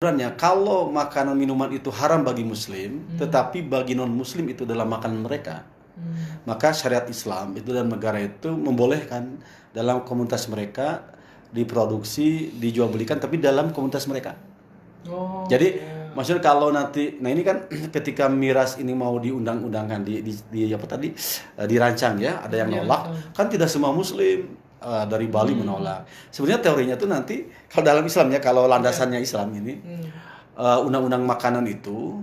Sebenarnya kalau makanan minuman itu haram bagi muslim, tetapi bagi non muslim itu adalah makanan mereka, maka syariat Islam itu dan negara itu membolehkan dalam komunitas mereka diproduksi, dijual belikan, tapi dalam komunitas mereka. Oh, Jadi ya. maksudnya kalau nanti, nah ini kan ketika miras ini mau diundang-undangkan di apa tadi dirancang ya, ada yang nolak, kan tidak semua muslim dari Bali menolak. Sebenarnya teorinya tuh nanti kalau dalam Islam ya, kalau landasannya Islam ini undang-undang makanan itu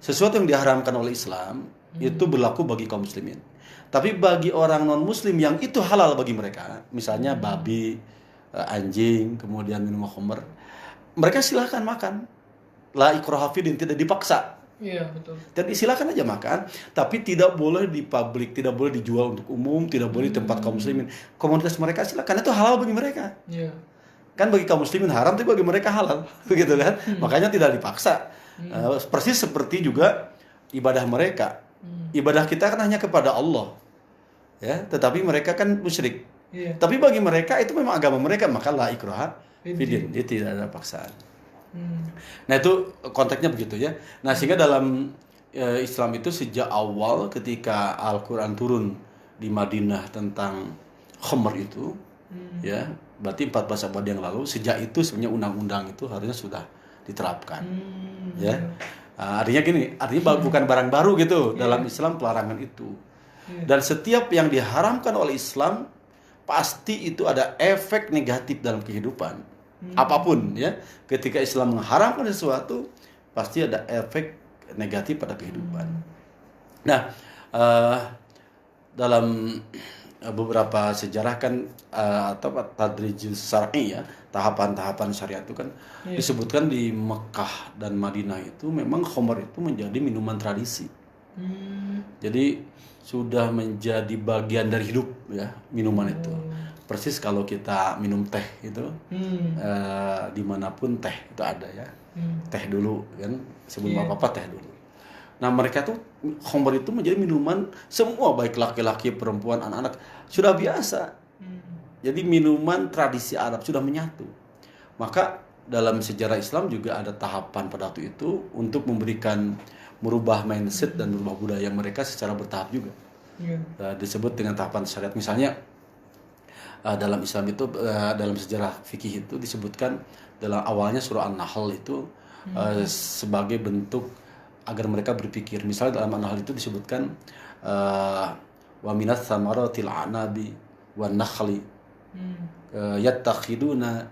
sesuatu yang diharamkan oleh Islam itu berlaku bagi kaum muslimin. Tapi bagi orang non muslim yang itu halal bagi mereka, misalnya babi, anjing, kemudian minum khamr, mereka silahkan makan. La ikraha fiddin, tidak dipaksa. Iya, betul. Jadi silakan aja makan, tapi tidak boleh di publik, tidak boleh dijual untuk umum, tidak boleh di tempat kaum muslimin. Komunitas mereka silakan, itu halal bagi mereka. Iya. Kan bagi kaum muslimin haram, tapi bagi mereka halal, begitu kan? Makanya tidak dipaksa. Persis seperti juga ibadah mereka. Ibadah kita kan hanya kepada Allah, ya. Tetapi mereka kan musyrik. Iya. Tapi bagi mereka itu memang agama mereka, maka la ikraha fiddin, dia tidak ada paksaan. Nah itu konteksnya begitu ya. Nah sehingga dalam Islam itu sejak awal ketika Al-Quran turun di Madinah tentang khamr itu, ya berarti 14 abad yang lalu, sejak itu sebenarnya undang-undang itu harusnya sudah diterapkan. Ya, artinya gini, artinya bukan barang baru gitu dalam Islam pelarangan itu. Dan setiap yang diharamkan oleh Islam pasti itu ada efek negatif dalam kehidupan. Apapun ya, ketika Islam mengharamkan sesuatu pasti ada efek negatif pada kehidupan. Nah, dalam beberapa sejarah kan atau tadrijus syar'i ya, tahapan-tahapan syariat itu kan disebutkan di Mekah dan Madinah itu memang khamr itu menjadi minuman tradisi. Jadi sudah menjadi bagian dari hidup ya minuman itu. Persis kalau kita minum teh itu dimanapun teh itu ada ya. Teh dulu kan sebelum apa-apa teh dulu. Nah mereka tuh khamr itu menjadi minuman semua, baik laki-laki, perempuan, anak-anak sudah biasa. Jadi minuman tradisi Arab sudah menyatu. Maka dalam sejarah Islam juga ada tahapan pada waktu itu untuk merubah mindset dan merubah budaya mereka secara bertahap juga. Disebut dengan tahapan syariat. Misalnya dalam Islam itu dalam sejarah fikih itu disebutkan dalam awalnya surah An-Nahl itu sebagai bentuk agar mereka berpikir. Misalnya dalam An-Nahl itu disebutkan wa minats samaratil anabi wan nakhli yattakhiduna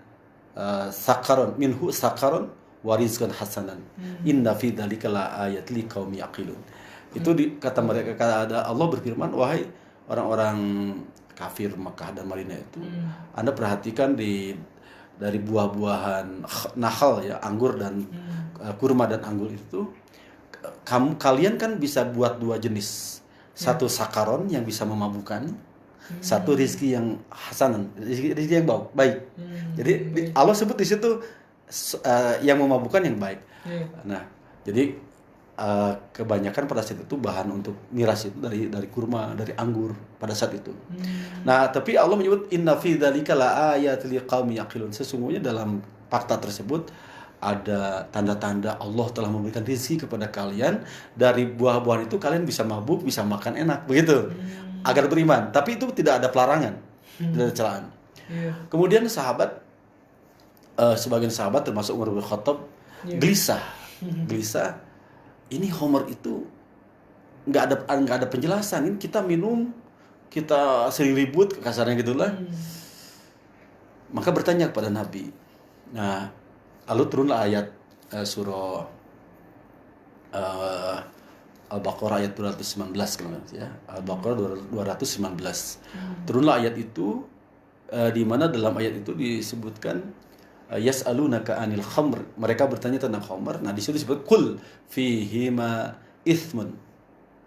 sakaron minhu sakaron wa rizqan hasanan inna fi dzalika la ayat liqaumi yaqilun. Itu kata mereka, kata Allah berfirman, wahai orang-orang kafir Mekah dan Madinah itu, Anda perhatikan dari buah-buahan nakhal ya, anggur dan kurma dan anggur itu, kalian kan bisa buat dua jenis, satu sakaron yang bisa memabukkan, satu rizki yang hasanan, rizki yang baik. Jadi Allah sebut di situ yang memabukkan yang baik. Nah, jadi kebanyakan pada saat itu bahan untuk miras itu dari kurma, dari anggur pada saat itu. Nah, tapi Allah menyebut inna fi dzalika laayatil liqaumin yaqilun. Sesungguhnya dalam fakta tersebut ada tanda-tanda Allah telah memberikan rezeki kepada kalian, dari buah-buahan itu kalian bisa mabuk, bisa makan enak, begitu. Agar beriman. Tapi itu tidak ada pelarangan, tidak ada celaan. Kemudian sebagian sahabat termasuk Umar bin Khattab gelisah. Ini khamr itu nggak ada penjelasan. Ini kita minum, kita sering ribut, kasarnya gitulah. Maka bertanya kepada Nabi. Nah, lalu turunlah ayat surah Al-Baqarah ayat 219 ya. Al-Baqarah 219. Turunlah ayat itu di mana dalam ayat itu disebutkan yas'alunaka 'anil khamr, mereka bertanya tentang khamr. Nah, di situ disebut qul fihima itsmun,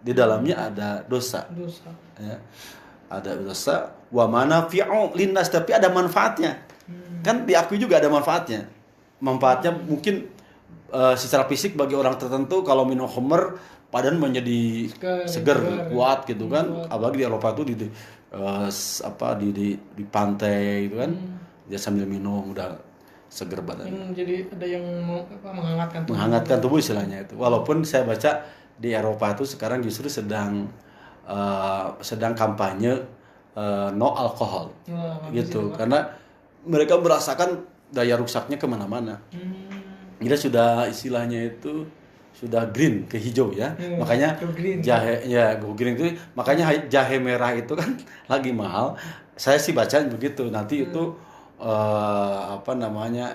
di dalamnya ada dosa. Ya. Ada dosa wa manafi'u linnas, tapi ada manfaatnya. Kan diakui juga ada manfaatnya. Manfaatnya mungkin secara fisik bagi orang tertentu kalau minum khamr badan menjadi segar, kuat gitu kan. Apalagi di Eropa itu di pantai gitu kan. Dia sambil minum udah seger badannya. Jadi ada yang menghangatkan tubuh. Menghangatkan tubuh istilahnya itu. Walaupun saya baca di Eropa itu sekarang justru sedang kampanye no alkohol, gitu. Karena mereka merasakan daya rusaknya kemana-mana. Jadi sudah istilahnya itu sudah green ke hijau ya. Makanya jahe ya go green itu makanya jahe merah itu kan lagi mahal. Saya sih baca begitu. Nanti itu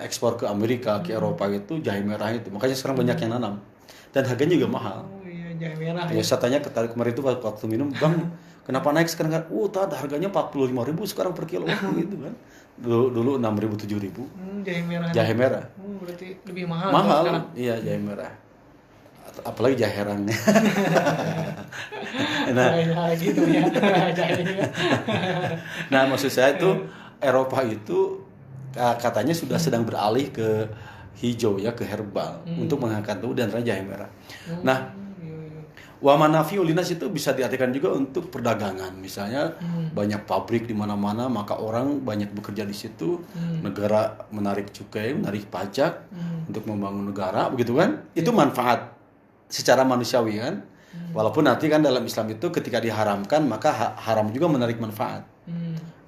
ekspor ke Amerika, ke Eropa itu jahe merah itu. Makanya sekarang banyak yang nanam. Dan harganya juga mahal. Oh iya, jahe merah. Ya, saya tanya kemarin itu waktu minum, "Bang, kenapa naik sekarang?" Kan, tadi harganya 45.000 sekarang per kilo gitu kan. Dulu 6.000 7.000. Jahe merah. Jahe merah. Berarti lebih mahal. Mahal. Iya, jahe merah. Apalagi jahe herang. Nah, gitu ya. Nah, maksud saya itu Eropa itu katanya sudah sedang beralih ke hijau ya, ke herbal untuk mengangkat tubuh dan jahe merah. Nah, wa manafi'u linas itu bisa diartikan juga untuk perdagangan. Misalnya banyak pabrik di mana-mana, maka orang banyak bekerja di situ. Negara menarik cukai, menarik pajak untuk membangun negara, begitu kan? Itu manfaat secara manusiawi kan. Walaupun nanti kan dalam Islam itu ketika diharamkan maka haram juga menarik manfaat.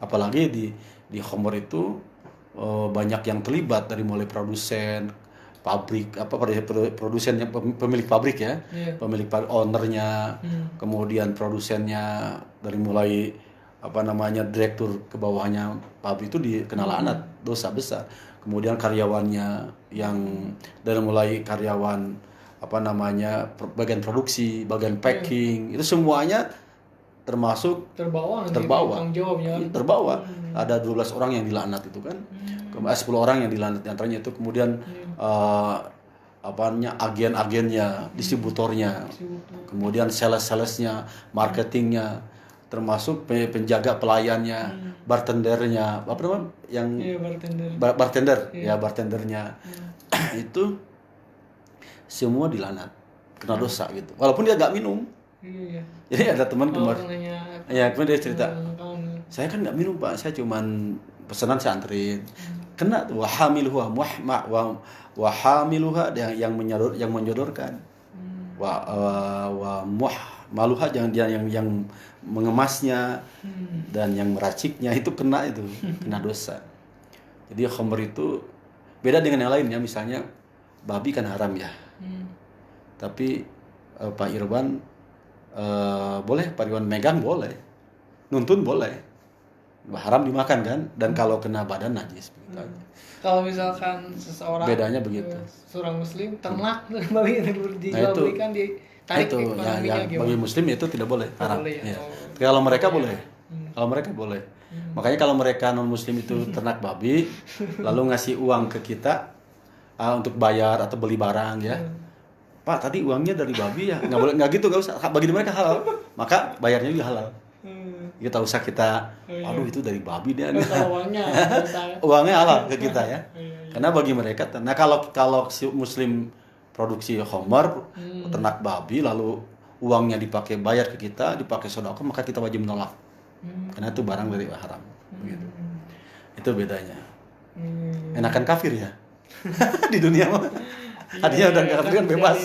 Apalagi di khamr itu banyak yang terlibat dari mulai produsen, pabrik, produsen yang pemilik pabrik ya, pemilik ownernya, kemudian produsennya dari mulai direktur ke bawahnya pabrik itu dikenal laknat, dosa besar. Kemudian karyawannya yang dari mulai karyawan bagian produksi, bagian packing, itu semuanya termasuk terbawa. Ada 12 orang yang dilaknat itu kan. 10 orang yang dilaknat antaranya itu, kemudian agen-agennya, distributornya, kemudian sales-salesnya, marketingnya, termasuk penjaga pelayannya, bartendernya, bartendernya. Itu semua dilaknat, kena dosa gitu. Walaupun dia nggak minum. Jadi ada teman kemarin dia cerita, saya kan nggak minum Pak, saya cuman pesanan saya anterin. Kena tuh wahamiluha yang menyodorkan, maluha yang mengemasnya dan yang meraciknya itu kena dosa. Jadi khamr itu beda dengan yang lainnya. Misalnya babi kan haram ya, tapi Pak Irwan boleh, Pak Irwan megang boleh, nuntun boleh, haram dimakan kan, dan kalau kena badan najis begitu aja. Kalau misalkan seseorang bedanya begitu, seorang muslim ternak babi dibelikan ditarik yang bagi muslim itu tidak boleh, haram ya. Kalau mereka boleh, makanya kalau mereka non muslim itu ternak babi lalu ngasih uang ke kita untuk bayar atau beli barang ya, Pak tadi uangnya dari babi ya, nggak boleh, nggak gitu, nggak usah, bagi mereka halal, maka bayarnya juga halal. Kita usah aduh itu dari babi dia, uangnya halal ke kita ya, karena bagi mereka. Nah kalau si muslim produksi khamr, ternak babi, lalu uangnya dipakai bayar ke kita, dipakai sedekah, maka kita wajib menolak, karena itu barang dari haram. Begitu. Itu bedanya. Enakan kafir ya. Di dunia mah hadiah udah kafir kan bebas.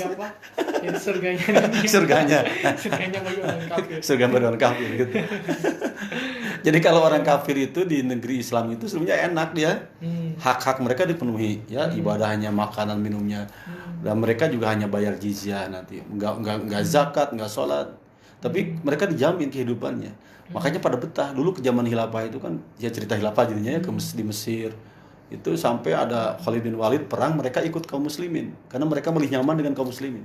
Jadi surganya bagi orang kafir gitu. Jadi kalau orang kafir itu di negeri Islam itu sebenarnya enak dia. Hak-hak mereka dipenuhi ya, ibadahnya, makanan, minumnya. Dan mereka juga hanya bayar jizyah nanti. Enggak zakat, enggak sholat. Tapi mereka dijamin kehidupannya. Makanya pada betah. Dulu ke zaman khilafah itu kan ya, cerita khilafah jadinya ya di Mesir. Itu sampai ada Khalid bin Walid perang, mereka ikut kaum muslimin karena mereka lebih nyaman dengan kaum muslimin.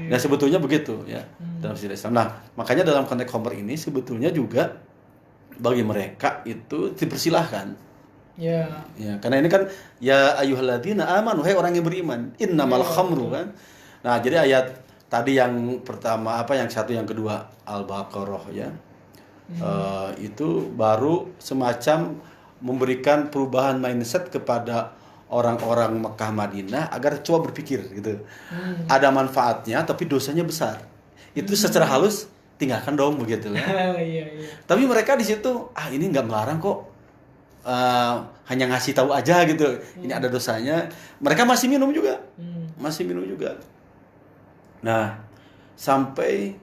Nah sebetulnya begitu ya dalam sejarah Islam. Nah makanya dalam konteks khamr ini sebetulnya juga bagi mereka itu dipersilahkan. Ya karena ini kan ya ayyuhalladzina amanu, hai orang yang beriman, innamal khamru kan. Nah jadi ayat tadi yang pertama yang satu yang kedua Al-Baqarah ya, itu baru semacam memberikan perubahan mindset kepada orang-orang Mekah Madinah agar coba berpikir gitu. Ada manfaatnya tapi dosanya besar. Itu secara halus tinggalkan dong begitu ya. Tapi mereka di situ ini nggak melarang kok hanya ngasih tahu aja gitu. Ini ada dosanya. Mereka masih minum juga. Masih minum juga. Nah, sampai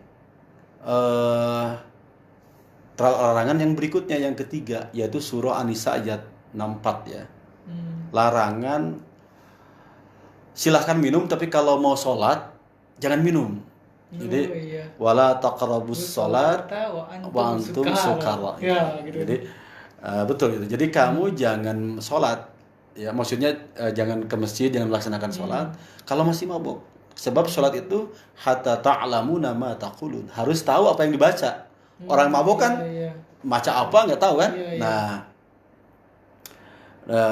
larangan yang berikutnya yang ketiga yaitu surah An-Nisa ayat 64 ya. Larangan silahkan minum tapi kalau mau sholat jangan minum. Jadi wala taqrabus sholat wa antum sukara. Ya, gitu. Jadi betul itu. Jadi kamu jangan sholat ya, maksudnya jangan ke masjid, jangan melaksanakan sholat kalau masih mabuk. Sebab sholat itu hatta ta'lamuna ma taqulun. Harus tahu apa yang dibaca. Orang mabuk kan baca apa nggak tahu kan. Nah,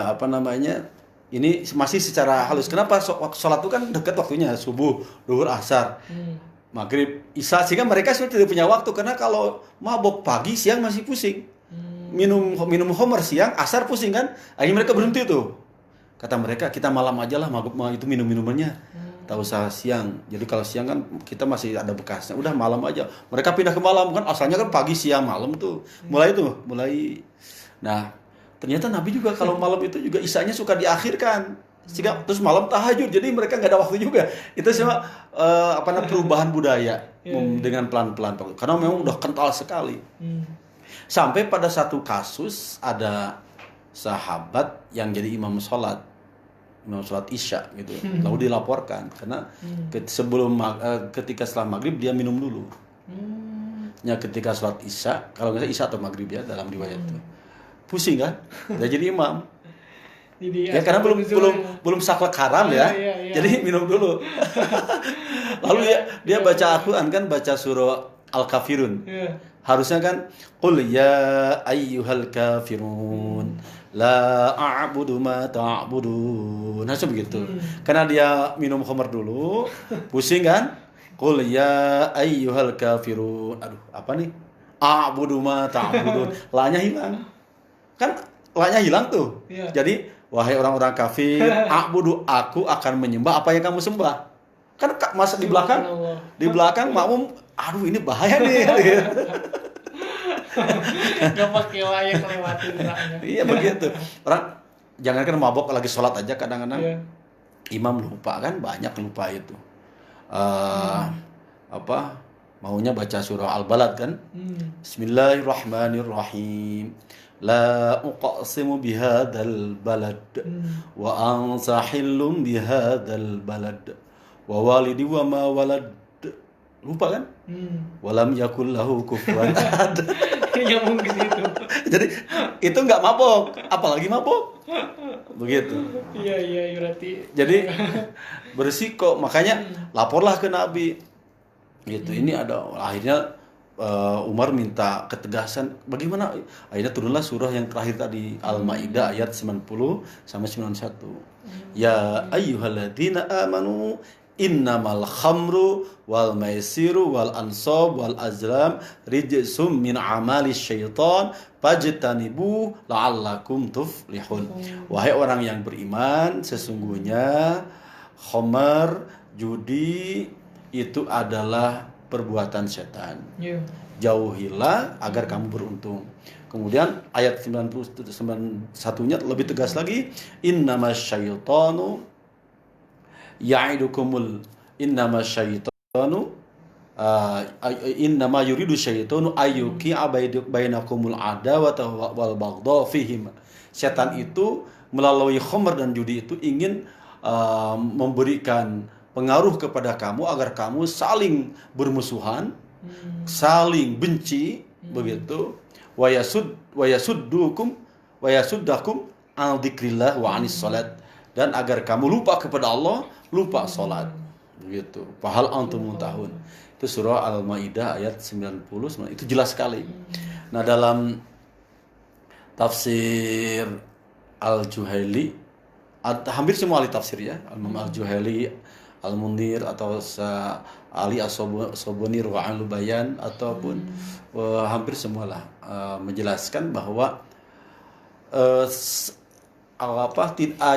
apa namanya, ini masih secara halus. Kenapa sholat itu kan dekat waktunya, subuh, duhur, asar, maghrib, isya, sehingga mereka sudah tidak punya waktu. Karena kalau mabuk pagi, siang masih pusing, minum homer siang, asar pusing kan, akhirnya mereka berhenti tuh. Kata mereka, kita malam aja lah mabuk itu minum-minumannya, tak usah siang. Jadi kalau siang kan kita masih ada bekasnya, udah malam aja. Mereka pindah ke malam kan, asalnya kan pagi, siang, malam tuh, mulai. Nah, ternyata Nabi juga kalau malam itu juga isyanya suka diakhirkan, sehingga terus malam tahajud. Jadi mereka nggak ada waktu juga. Itu semua perubahan budaya dengan pelan-pelan. Karena memang udah kental sekali. Sampai pada satu kasus ada sahabat yang jadi imam sholat isya gitu. Lalu dilaporkan karena ketika setelah maghrib dia minum dulu. Ya ketika sholat isya, kalau nggak salah isya atau maghrib ya dalam riwayat itu. Pusing kan? Udah jadi imam. Ya karena belum saklek haram ya. Jadi minum dulu. Lalu dia baca Al-Qur'an kan, baca surah Al-Kafirun. Harusnya kan qul ya ayyuhal kafirun la a'budu ma ta'budun. Harusnya begitu. Karena dia minum khamr dulu, pusing kan? Qul ya ayyuhal kafirun. Aduh, apa nih? A'budu ma ta'budun. La-nya hilang. Kan la-nya hilang tuh. Jadi wahai orang-orang kafir, a'budu, aku akan menyembah apa yang kamu sembah. Kan masa di belakang makmum, aduh ini bahaya nih. Gak pakai layak lewatin la-nya. Iya begitu. Orang jangankan mabok lagi sholat aja kadang-kadang imam lupa kan, banyak lupa itu. Maunya baca surah Al-Balad kan? Bismillahirrahmanirrahim. La uqsimu bihadzal balad wa anta hillum bihadzal balad wa walidi wa ma walad. Lupa kan? Walam yakul lahu kufuwan ahad. Ya mungkin itu. Jadi itu nggak mabok, apalagi mabok. Begitu. Iya berarti. Jadi berisiko, makanya laporlah ke Nabi. Gitu. Ini ada akhirnya Umar minta ketegasan bagaimana, akhirnya turunlah surah yang terakhir tadi Al-Maidah ayat 90 sampai 91. Ya ayyuhalladzina amanu innamal khamru wal maisiru wal ansab wal azlam rijsum min amali syaitan fajtanibu la'allakum tuflihun. Wahai orang yang beriman, sesungguhnya khamar, judi itu adalah perbuatan setan. Jauhilah agar kamu beruntung. Kemudian ayat 91-nya lebih tegas lagi, innamas syaitanu ya'idukumul innama yuridu syaitanu ayyuqi'a bainakumul adawata wal baghdha fihim. Setan itu melalui khamr dan judi itu ingin memberikan pengaruh kepada kamu agar kamu saling bermusuhan, saling benci, begitu. Wa yasuddakum an dzikrillah wa anis salat, dan agar kamu lupa kepada Allah, lupa salat. Begitu. Fahal antum muntahun. Itu surah Al-Maidah ayat 90. Itu jelas sekali. Nah, dalam tafsir Al-Juhaili, hampir semua ahli tafsir ya, Imam Al-Juhaili, Al-Mundir atau Ali As-Soboni Ru'anul Bayan ataupun hampir semualah menjelaskan bahwa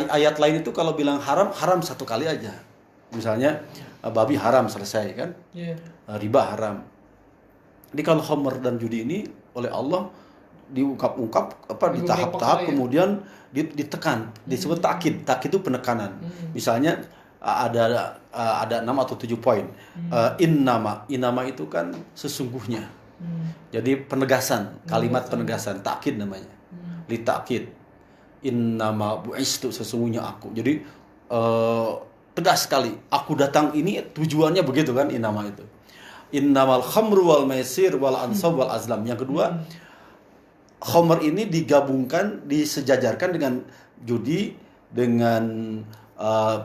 ayat lain itu kalau bilang haram satu kali aja. Misalnya babi haram, selesai kan? Riba haram. Jadi kalau khamr dan judi ini oleh Allah diungkap-ungkap apa di tahap-tahap kemudian ditekan, disebut takkid. Takkid itu penekanan. Misalnya ada 6 atau 7 poin. Innama itu kan sesungguhnya. Jadi penegasan, kalimat penegasan, takkid namanya. Li takkid. Innama bu'istu, sesungguhnya aku. Jadi tegas sekali. Aku datang ini tujuannya begitu kan, innama itu. Innamal khamru wal maisir wal ansab wal azlam. Yang kedua, khamr ini digabungkan, disejajarkan dengan judi, dengan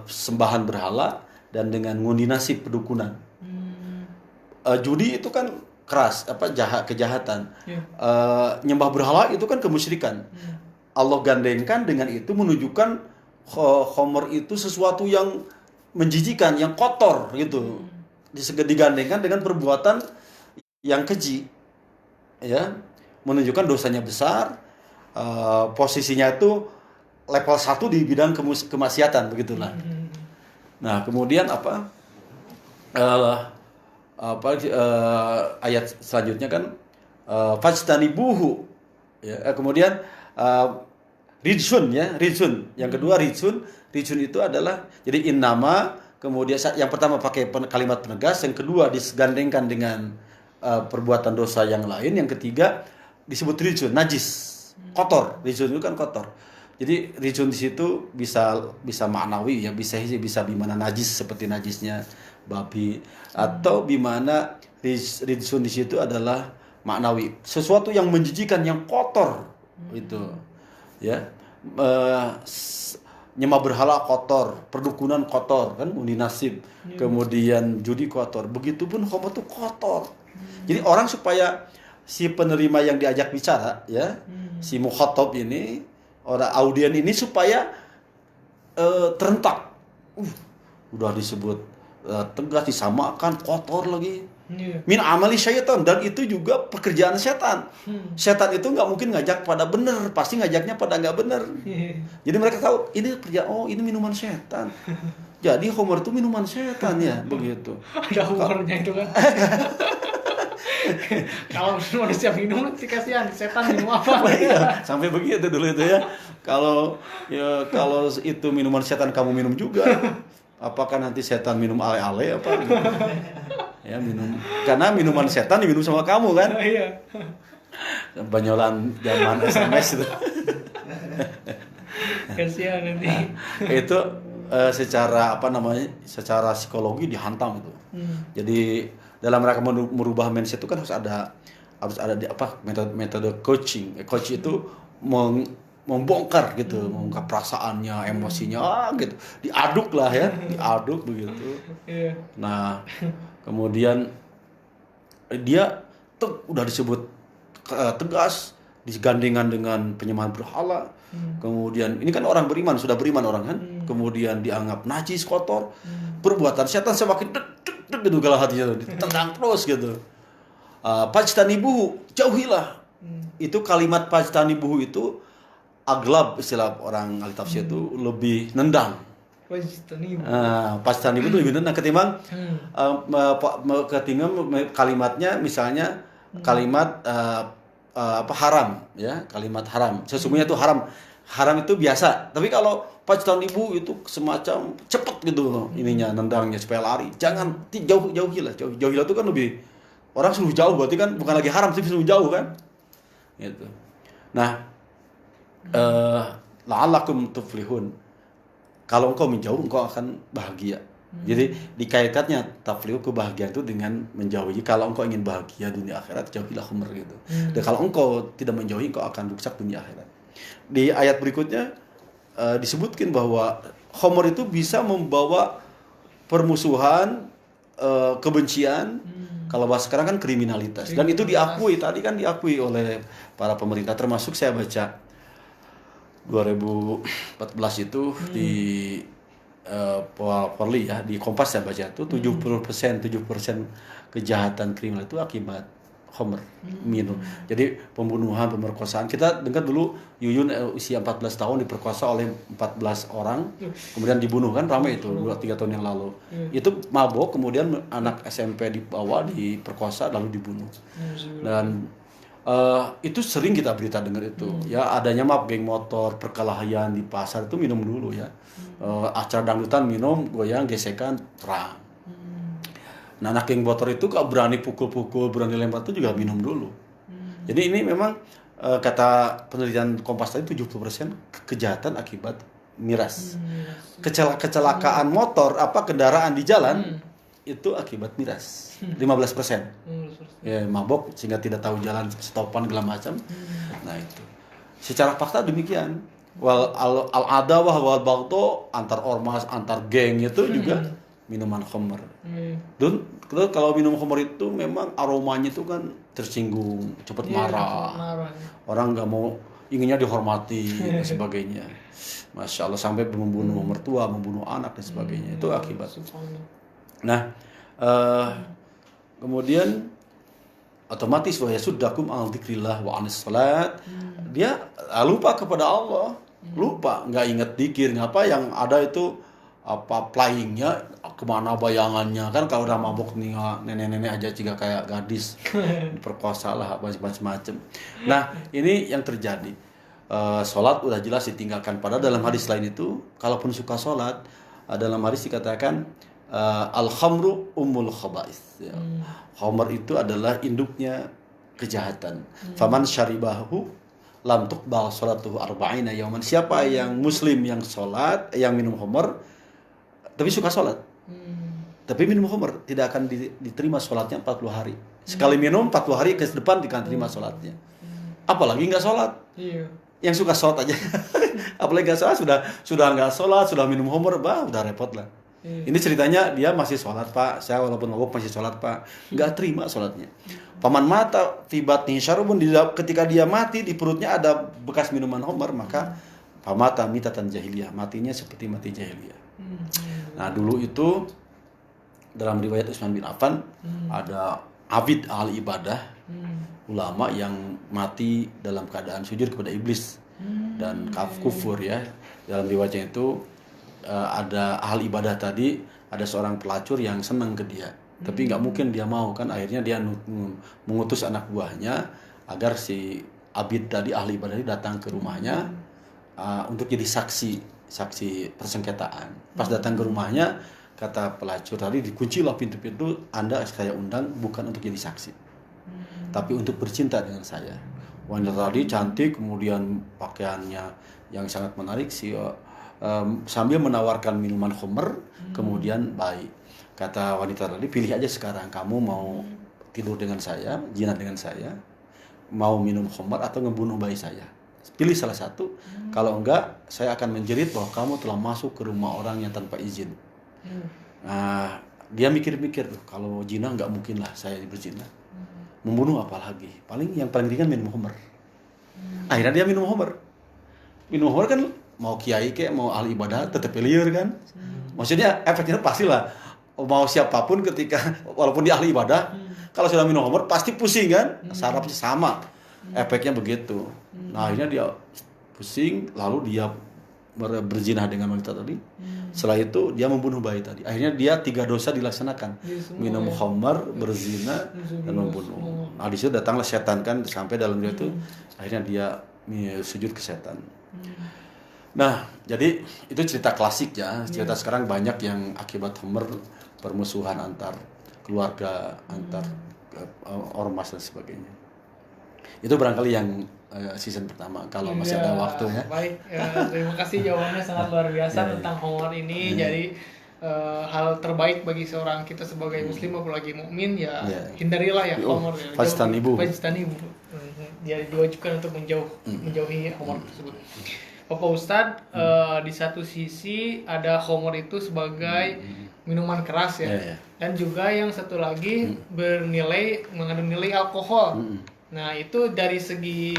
sembahan berhala, dan dengan ngundi nasib, pedukunan. Judi itu kan keras, kejahatan. Nyembah berhala itu kan kemusyrikan. Allah gandengkan dengan itu menunjukkan khamr itu sesuatu yang menjijikan, yang kotor gitu. Digandengkan dengan perbuatan yang keji, ya, menunjukkan dosanya besar. Posisinya itu level 1 di bidang kemaksiatan, begitulah. Nah, kemudian ayat selanjutnya kan fajtanibuhu, ya. Kemudian rijsun, ya, rijsun. Yang kedua rijsun itu adalah jadi innama. Kemudian yang pertama pakai kalimat penegas, yang kedua digandengkan dengan perbuatan dosa yang lain, yang ketiga disebut rijun, najis, kotor. Rijun itu kan kotor. Jadi rijun di situ bisa maknawi, ya, bisa bimana najis seperti najisnya babi, atau bimana rijun di situ adalah maknawi, sesuatu yang menjijikan, yang kotor itu, ya. Nyembah berhala kotor, perdukunan kotor, kan, undi nasib, kemudian judi kotor. Begitupun khamr itu kotor. Jadi orang supaya si penerima yang diajak bicara, ya, si mukhatab ini, orang audien ini supaya terentak. Udah disebut tegas, disamakan, kotor lagi. Min amali syaitan, dan itu juga pekerjaan setan. Setan itu nggak mungkin ngajak pada bener, pasti ngajaknya pada nggak bener. Jadi mereka tahu ini ini minuman setan. Jadi khamr itu minuman setan, ya, begitu. Ada humornya itu kan. Kalau manusia minum nanti kasihan, setan minum apa? Iya, sampai begitu dulu itu, ya. Kalau itu minuman setan kamu minum juga, apakah nanti setan minum ale-ale apa gitu? Ya, karena minuman setan diminum sama kamu kan? Iya. Banyolan zaman SMS itu. Kasihan nanti. Itu secara secara psikologi dihantam itu. Jadi dalam rangka merubah mindset itu kan harus ada metode coaching. Coach itu membongkar gitu, mengungkap perasaannya, emosinya, gitu. Diaduk lah, ya, diaduk begitu. Nah, kemudian dia udah disebut tegas, digandengan dengan penyembahan berhala. Kemudian ini kan orang beriman, sudah beriman orang kan. Kemudian dianggap najis, kotor. Perbuatan setan semakin deg gitu kalau hatinya, ditendang terus gitu. Pajtanibuhu, jauhilah. Itu kalimat pajtanibuhu itu aglab, istilah orang ahli tafsir itu lebih nendang. Pajtanibuhu itu lebih nendang ketimbang kalimatnya, misalnya kalimat haram, ya, kalimat haram. Sesungguhnya itu haram. Haram itu biasa. Tapi kalau pajtanibuhu itu semacam cepet gitu ininya, nendangnya supaya lari. Jangan, jauhilah. Jauhilah itu kan lebih, orang suruh jauh berarti kan bukan lagi haram, tapi suruh jauh kan. Gitu. Nah, la'allakum tuflihun. Kalau engkau menjauh, engkau akan bahagia. Jadi dikaitkannya taflihu, kebahagiaan itu dengan menjauhi. Kalau engkau ingin bahagia dunia akhirat, jauhilah khamr gitu. Dan kalau engkau tidak menjauhi, engkau akan rusak dunia akhirat. Di ayat berikutnya disebutkan bahwa khamr itu bisa membawa permusuhan, kebencian. Kalau bahasa sekarang kan kriminalitas. Dan itu diakui, tadi kan diakui oleh para pemerintah, termasuk saya baca 2014 itu di Polri, ya, di Kompas saya baca itu 70% kejahatan kriminal itu akibat khamr, minum. Jadi pembunuhan, pemerkosaan. Kita dengar dulu Yuyun usia 14 tahun diperkosa oleh 14 orang, kemudian dibunuh kan, ramai itu 2-3 tahun yang lalu. Itu mabok, kemudian anak SMP dibawa, diperkosa lalu dibunuh. Dan Itu sering kita berita dengar itu. Ya adanya geng motor, perkelahian di pasar itu minum dulu ya. Acara dangdutan minum, goyang, gesekan, perang. Nah, anak geng motor itu kalau berani pukul-pukul, berani lempar itu juga minum dulu. Jadi ini memang kata penelitian Kompas tadi 70% kejahatan akibat miras. Kecelakaan motor kendaraan di jalan itu akibat miras. 15%. Ya, mabok sehingga tidak tahu jalan, stopan segala macam. Nah, itu. Secara fakta demikian. Al-adawah wal baghdha antar ormas, antar geng itu juga minuman khamr. Dan kalau minum khamr itu memang aromanya itu kan tersinggung, cepat marah. Orang nggak mau, inginnya dihormati dan sebagainya. Masya Allah, sampai membunuh mertua, membunuh anak dan sebagainya. Itu akibat. Nah, kemudian otomatis wa yasuddakum an dzikrillah wa anis salat. Dia lupa kepada Allah, lupa, nggak ingat dzikir, ngapa yang ada itu playingnya kemana bayangannya kan. Kalau udah mabok nih nenek-nenek aja juga kayak gadis diperkosa lah macam-macam. Nah, ini yang terjadi. Sholat udah jelas ditinggalkan. Padahal dalam hadis lain itu, kalaupun suka sholat, dalam hadis dikatakan al-khamru ummul khaba'is. Ya. Khamr itu adalah induknya kejahatan. Faman syaribahu lam tuqbal sholatuhu arba'ina yauman. Siapa yang muslim yang sholat, yang minum khamr tapi suka sholat, tapi minum khamr, tidak akan diterima sholatnya 40 hari. Sekali minum 40 hari ke depan tidak akan terima sholatnya. Apalagi nggak sholat. Yang suka sholat aja. Apalagi nggak sholat, sudah nggak sholat, sudah minum khamr, udah repot lah. Ini ceritanya dia masih sholat, Pak. Saya walaupun mabuk masih sholat, Pak. Nggak terima sholatnya. Paman mata tibatni syarubun, ketika dia mati di perutnya ada bekas minuman khamr, maka pamata mitatan jahiliyah, matinya seperti mati jahiliyah. Nah, dulu itu dalam riwayat Utsman bin Affan ada abid ahli ibadah, ulama yang mati dalam keadaan sujud kepada iblis dan kufur ya. Dalam riwayatnya itu ada ahli ibadah tadi, ada seorang pelacur yang senang ke dia, tapi nggak mungkin dia mau kan. Akhirnya dia mengutus anak buahnya agar si abid tadi, ahli ibadah ini datang ke rumahnya untuk jadi saksi persengketaan. Pas datang ke rumahnya, kata pelacur tadi, dikuncilah pintu-pintu, Anda saya undang bukan untuk jadi saksi, tapi untuk bercinta dengan saya. Wanita tadi cantik, kemudian pakaiannya yang sangat menarik sih, sambil menawarkan minuman khamr, kemudian baik. Kata wanita tadi, pilih aja sekarang, kamu mau tidur dengan saya, zina dengan saya, mau minum khamr atau ngebunuh bayi saya. Pilih salah satu. Kalau enggak, saya akan menjerit bahwa kamu telah masuk ke rumah orang yang tanpa izin. Nah, dia mikir-mikir, kalau zina nggak mungkin lah saya berzina. Membunuh apalagi? Yang paling ringan minum khamr. Akhirnya dia minum khamr. Minum khamr kan mau kiai kayak mau ahli ibadah tetap liar kan. Maksudnya efeknya pastilah. Mau siapapun ketika walaupun dia ahli ibadah, kalau sudah minum khamr pasti pusing kan. Sarafnya sama. Efeknya begitu. Nah, akhirnya dia pusing, lalu dia berzina dengan wanita tadi. Setelah itu dia membunuh bayi tadi. Akhirnya dia 3 dosa dilaksanakan. Minum khamr, berzina, dan membunuh. Nah, di situ datanglah setan kan, sampai dalam dia itu akhirnya dia sujud ke setan. Nah, jadi itu cerita klasik ya. Cerita sekarang banyak yang akibat khamr, permusuhan antar keluarga, antar ormas dan sebagainya. Itu barangkali yang season pertama, kalau masih ada waktu ya. Baik, terima kasih jawabannya sangat luar biasa tentang khamr ini. Jadi hal terbaik bagi seorang kita sebagai muslim apalagi mukmin ya, hindarilah ya khamr. Fajtanibu. Dia diwajibkan untuk menjauhi khamr tersebut. Bapak Ustadz, di satu sisi ada khamr itu sebagai minuman keras ya, dan juga yang satu lagi mengandung nilai alkohol. Nah, itu dari segi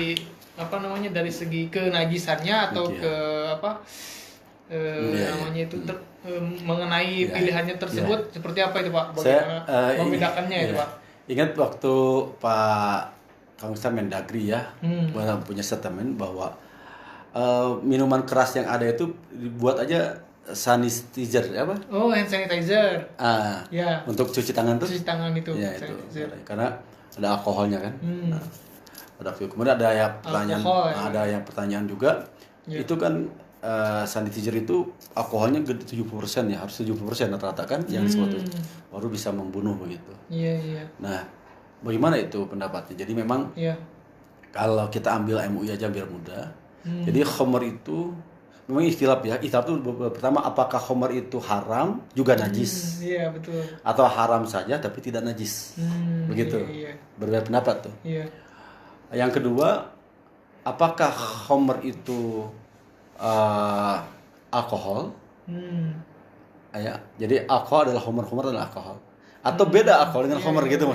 dari segi kenajisannya atau mengenai pilihannya tersebut seperti apa itu Pak? Bagaimana membedakannya itu Pak? Ingat waktu Pak Kang Ustaz Mendagri ya, punya statement bahwa minuman keras yang ada itu dibuat aja sanitizer apa? Oh, hand sanitizer. Untuk cuci tangan tuh. Cuci tangan itu. Ya, itu. Karena ada alkoholnya kan. Ada fuel. Kemudian ada ya pertanyaan, Alkohol, ya. ada yang pertanyaan juga. Ya. Itu kan sanitizer itu alkoholnya gede 70% ya, harus 70% rata-rata kan yang disebut itu. Baru bisa membunuh begitu. Iya, iya. Nah, bagaimana itu pendapatnya? Jadi memang Iya. kalau kita ambil MUI aja biar mudah. Jadi khamr itu memang ikhtilaf ya. Ikhtilaf itu pertama apakah khamr itu haram juga najis Iya, betul. atau haram saja tapi tidak najis. Begitu. Iya, iya. Berbeda pendapat tuh. Iya. Yang kedua, apakah khamr itu alkohol? Ya, jadi alkohol adalah khamr adalah alkohol. Atau beda alkohol dengan khamr gitu